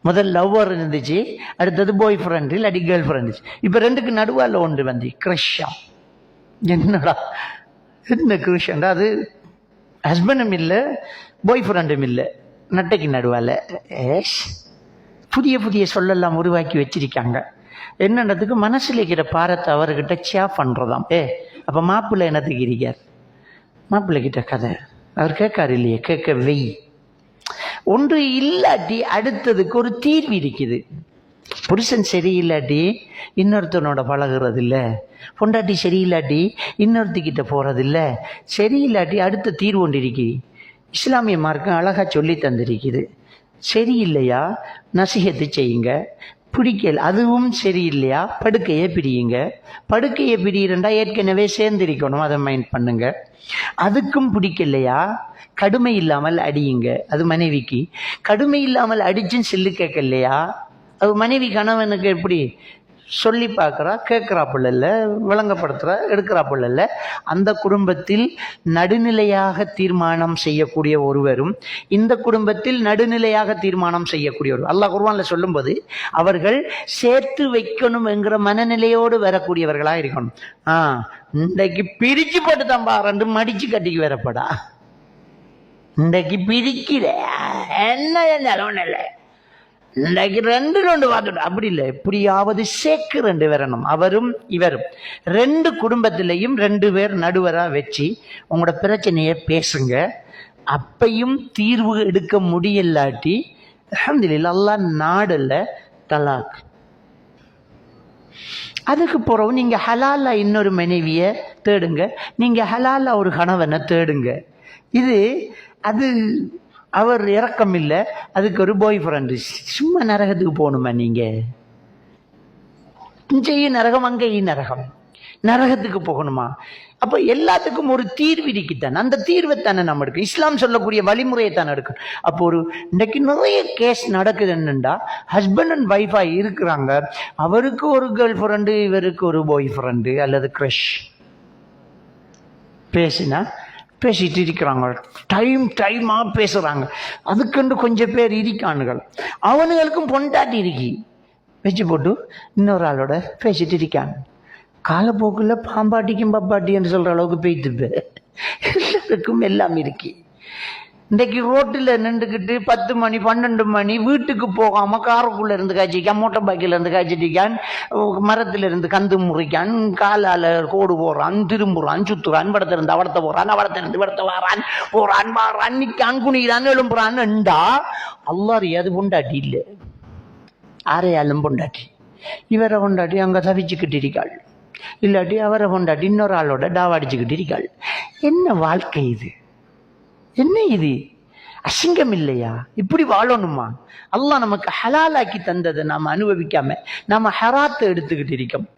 முதல் லவ்வர் இருந்துச்சு, அடுத்தது பாய் ஃப்ரெண்டு இல்லாட்டி கேர்ள் ஃப்ரெண்டு. இப்போ ரெண்டுக்கு நடுவால் ஒன்று வந்து க்ரஷ்ஷா. என்னடா என்ன கிருஷ்ணா, அது ஹஸ்பண்டும் இல்லை பாய் ஃப்ரெண்டும் இல்லை, நட்டைக்கு நடுவால் புதிய புதிய சொல்லெல்லாம் உருவாக்கி வச்சிருக்காங்க. என்னன்றதுக்கு மனசில் இருக்கிற பாரத்தை அவர்கிட்ட ஷேர் பண்ணுறதாம். அப்போ மாப்பிள்ளை என்னத்துக்கு இருக்கார்? மாப்பிள்ளை கிட்ட கதை அவர் கேட்காரு இல்லையே, கேட்க வெய். ஒன்று இல்லாட்டி அடுத்ததுக்கு ஒரு தீர்வு இருக்குது. புருஷன் சரியில்லாட்டி இன்னொருத்தனோட பழகிறது இல்லை, பொண்டாட்டி சரியில்லாட்டி இன்னொருத்திக்கிட்ட போகிறது இல்லை, சரியில்லாட்டி அடுத்த தீர்வு ஒன்று இருக்கு. இஸ்லாமிய மார்க்கம் அழகாக சொல்லி தந்திருக்குது. சரியில்லையா நசிஹத்து செய்யுங்க, பிடிக்கல அதுவும் சரியில்லையா படுக்கையை பிரியுங்க. படுக்கையை பிரியிறண்டா ஏற்கனவே சேர்ந்திருக்கணும், அதை மைண்ட் பண்ணுங்க. அதுக்கும் பிடிக்கலையா கடுமை இல்லாமல் அடியுங்க. அது மனைவிக்கு. கடுமை இல்லாமல் அடிச்சும் சில்லு கேட்கலையா, அது மனைவி கணவனுக்கு எப்படி சொல்லி பார்க்குறா, கேட்குறாப்புல இல்லை, விளங்கப்படுத்துகிறா, எடுக்கிறாப்புல இல்லை. அந்த குடும்பத்தில் நடுநிலையாக தீர்மானம் செய்யக்கூடிய ஒருவரும் இந்த குடும்பத்தில் நடுநிலையாக தீர்மானம் செய்யக்கூடிய ஒருவர். அல்லாஹ் குர்ஆன்ல சொல்லும்போது அவர்கள் சேர்த்து வைக்கணும் என்கிற மனநிலையோடு வரக்கூடியவர்களாக இருக்கணும். இன்றைக்கு பிரிச்சு போட்டு தம்பா ரெண்டு மடிச்சு கட்டிக்கு வரப்படா, இன்றைக்கு பிரிக்கிற என்ன ஒன்றும் இல்லை, இன்றைக்கு ரெண்டு பார்த்துட்டோம் அப்படி இல்லை, எப்படியாவது சேர்க்கு ரெண்டு வரணும். அவரும் இவரும் ரெண்டு குடும்பத்திலையும் ரெண்டு பேர் நடுவராக வச்சு உங்களோட பிரச்சனையை பேசுங்க. அப்பையும் தீர்வு எடுக்க முடியலாட்டி அல்ஹம்துலில்லாஹ் அல்லாஹ் நாடல்ல தலாக். அதுக்கு பிறகு நீங்கள் ஹலாலா இன்னொரு மனைவியை தேடுங்க, நீங்கள் ஹலாலா ஒரு கணவனை தேடுங்க. இது அது அவர் இறக்கம் இல்லை, அதுக்கு ஒரு பாய் ஃப்ரெண்டு. சும்மா நரகத்துக்கு போகணுமா நீங்கள்? இங்கேயும் நரகம் அங்கேயும் நரகம், நரகத்துக்கு போகணுமா? அப்போ எல்லாத்துக்கும் ஒரு தீர்வு இருக்குத்தான். அந்த தீர்வை தானே நம்ம எடுக்கணும். இஸ்லாம் சொல்லக்கூடிய வழிமுறையை தானே எடுக்கணும். அப்போ ஒரு இன்றைக்கு நிறைய கேஸ் நடக்குது என்னண்டா, ஹஸ்பண்ட் அண்ட் ஒய்ஃபாக இருக்கிறாங்க, அவருக்கு ஒரு கேர்ள் ஃப்ரெண்டு இவருக்கு ஒரு பாய் ஃப்ரெண்டு அல்லது க்ரஷ், பேசினா பேசிட்டு இருக்கிறாங்க, டைமாக பேசுகிறாங்க. அதுக்கென்று கொஞ்சம் பேர் இருக்கானுகள், அவனுங்களுக்கும் பொண்டாட்டி இருக்கி வச்சு போட்டு இன்னொரு ஆளோட பேசிட்டு இருக்காங்க. காலப்போக்கில் பாம்பாட்டிக்கும் பப்பாட்டி என்று சொல்கிற அளவுக்கு போய்த்து எல்லாருக்கும் எல்லாம் இருக்கி. இன்றைக்கு ரோட்டில் நின்றுக்கிட்டு 10 மணி 12 மணி வீட்டுக்கு போகாமல் காருக்குள்ளே இருந்து காய்ச்சிக்கான், மோட்டர் பைக்கில் இருந்து காய்ச்சிட்டிக்கான், மரத்தில் இருந்து கந்து முறிக்கான், காலால் கோடு போடுறான், திரும்புறான், சுற்றுறான், வடத்திலிருந்து அவடத்தை போகிறான், அவடத்திலிருந்து வடத்தை வாரான், போகிறான் வாரான், நிற்கான், குனிகிறான், எழும்புறான். என்றா அல்லாஹ் அது பொண்டாட்டி இல்லை, ஆரையாலும் பொண்டாட்டி. இவரை கொண்டாட்டி அங்கே தவிச்சுக்கிட்டு இருக்காள், இல்லாட்டி அவரை கொண்டாட்டி இன்னொரு ஆளோட டாவாடிச்சுக்கிட்டு இருக்காள். என்ன வாழ்க்கை இது? என்ன இது? அசிங்கம் இல்லையா? இப்படி வாழணுமா? அல்லாஹ் நமக்கு ஹலாலாக்கி தந்ததை நாம் அனுபவிக்காம நாம ஹராத்தை எடுத்துக்கிட்டு இருக்கோம்.